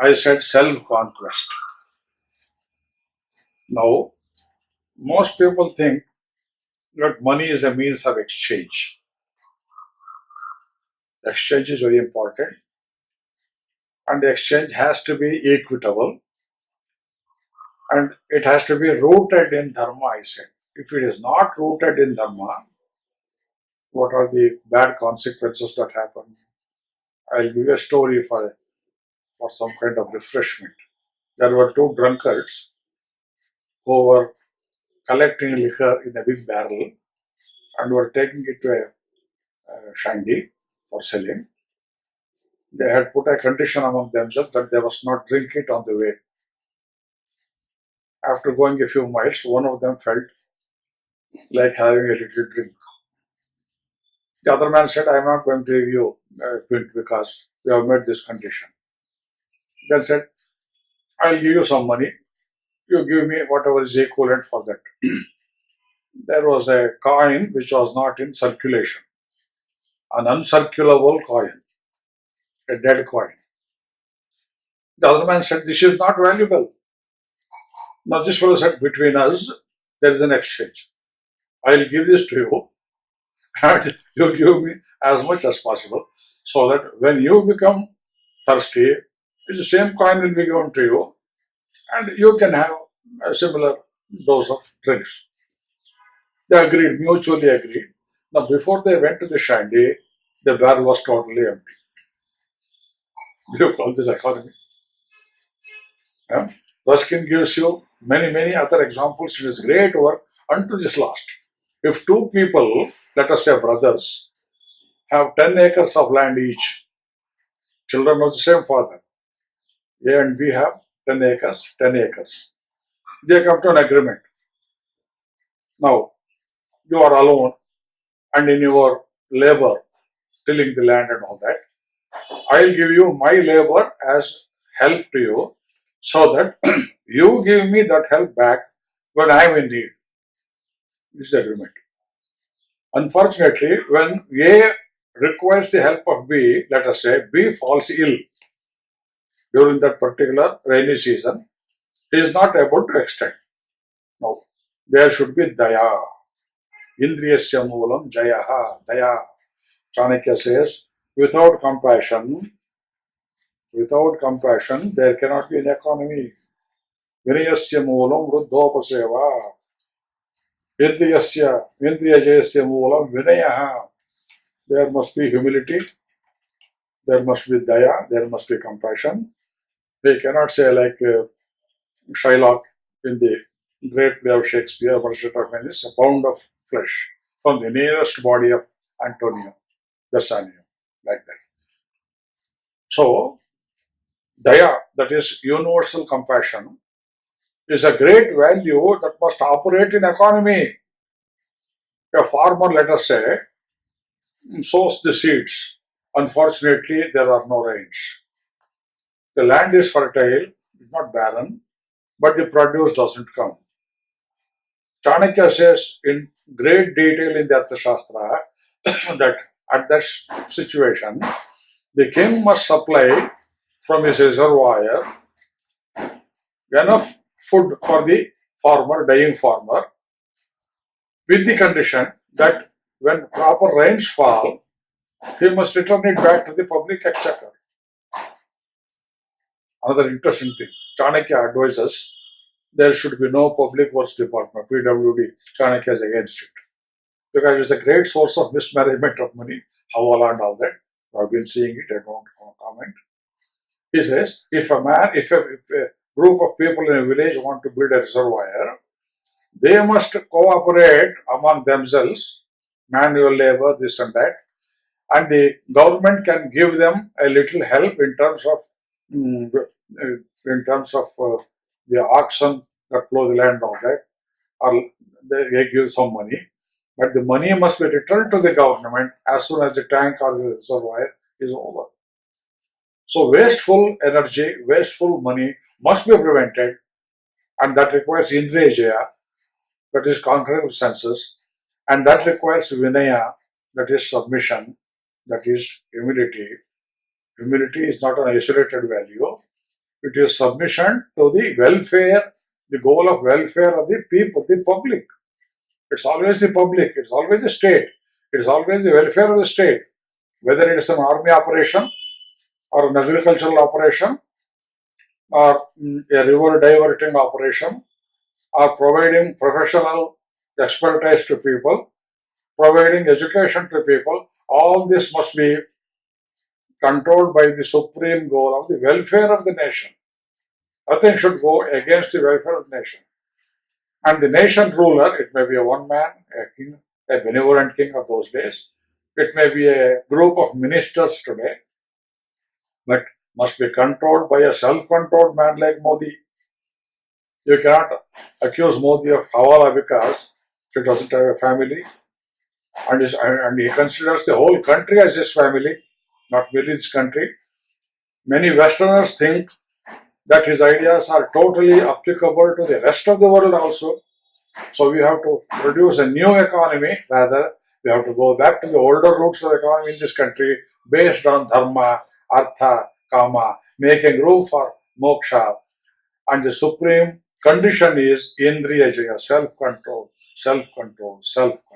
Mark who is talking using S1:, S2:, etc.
S1: I said self-conquest. Now, most people think that money is a means of exchange. Exchange is very important, and the exchange has to be equitable, and it has to be rooted in Dharma, I said. If it is not rooted in Dharma, what are the bad consequences that happen? I'll give you a story for some kind of refreshment. There were two drunkards who were collecting liquor in a big barrel and were taking it to a shandy for selling. They had put a condition among themselves that they must not drink it on the way. After going a few miles, one of them felt like having a little drink. The other man said, I am not going to give you a quint because we have made this condition. Then said, I'll give you some money. You give me whatever is equivalent for that. There was a coin which was not in circulation, an uncirculable coin, a dead coin. The other man said, this is not valuable. Now this fellow said, between us, there is an exchange. I'll give this to you and you give me as much as possible so that when you become thirsty, the same coin will be given to you and you can have a similar dose of drinks. They agreed, mutually agreed. Now before they went to the shandy, the barrel was totally empty. Do you call this economy? Ruskin gives you many other examples in his great work unto this last. If two people, let us say brothers, have 10 acres of land each, children of the same father, A and B have 10 acres, 10 acres. They come to an agreement. Now, you are alone and in your labor, tilling the land and all that, I'll give you my labor as help to you so that you give me that help back when I am in need. This is the agreement. Unfortunately, when A requires the help of B, let us say B falls ill during that particular rainy season, he is not able to extend. Now, there should be Daya. Indriyajayasya moolam Jayaha. Daya. Chanakya says, without compassion, there cannot be an economy. Vinayasya moolam Vruddhopaseva. Indriyajayasya moolam Vinayaha. There must be humility, there must be daya, there must be compassion. We cannot say like Shylock in the great play of Shakespeare, Merchant of Venice, a pound of flesh from the nearest body of Antonio, Bassanio, like that. So, daya, that is universal compassion, is a great value that must operate in economy. A farmer, let us say, sows the seeds. Unfortunately, there are no rains. The land is fertile, it's not barren, but the produce doesn't come. Chanakya says in great detail in the Arthashastra that at that situation, the king must supply from his reservoir enough food for the farmer, dying farmer, with the condition that when proper rains fall, he must return it back to the public exchequer. Another interesting thing, Chanakya advises there should be no public works department, PWD. Chanakya is against it. Because it is a great source of mismanagement of money, hawala and all that. I've been seeing it, I don't comment. He says, if a group of people in a village want to build a reservoir, they must cooperate among themselves, manual labor, this and that, and the government can give them a little help in terms of the oxen that plow the land, all that, or they give some money, but the money must be returned to the government as soon as the tank or the reservoir is over. So wasteful energy, wasteful money must be prevented, and that requires Indriya Jayaha, that is conquering the senses, and that requires Vinayaha, that is submission, that is humility. Humility is not an isolated value. It is submission to the welfare, the goal of welfare of the people, the public. It's always the public, it's always the state, it's always the welfare of the state. Whether it is an army operation or an agricultural operation or a river diverting operation or providing professional expertise to people, providing education to people, all this must be controlled by the supreme goal of the welfare of the nation. Nothing should go against the welfare of the nation. And the nation ruler, it may be a one man, a king, a benevolent king of those days, it may be a group of ministers today, but must be controlled by a self-controlled man like Modi. You cannot accuse Modi of Hawala because he doesn't have a family and he considers the whole country as his family, not merely his country. Many Westerners think that his ideas are totally applicable to the rest of the world also. So we have to produce a new economy, rather we have to go back to the older roots of the economy in this country based on Dharma, Artha, Kama, making room for moksha. And the supreme condition is Indriyajayasya, self-control, self-control, self-control.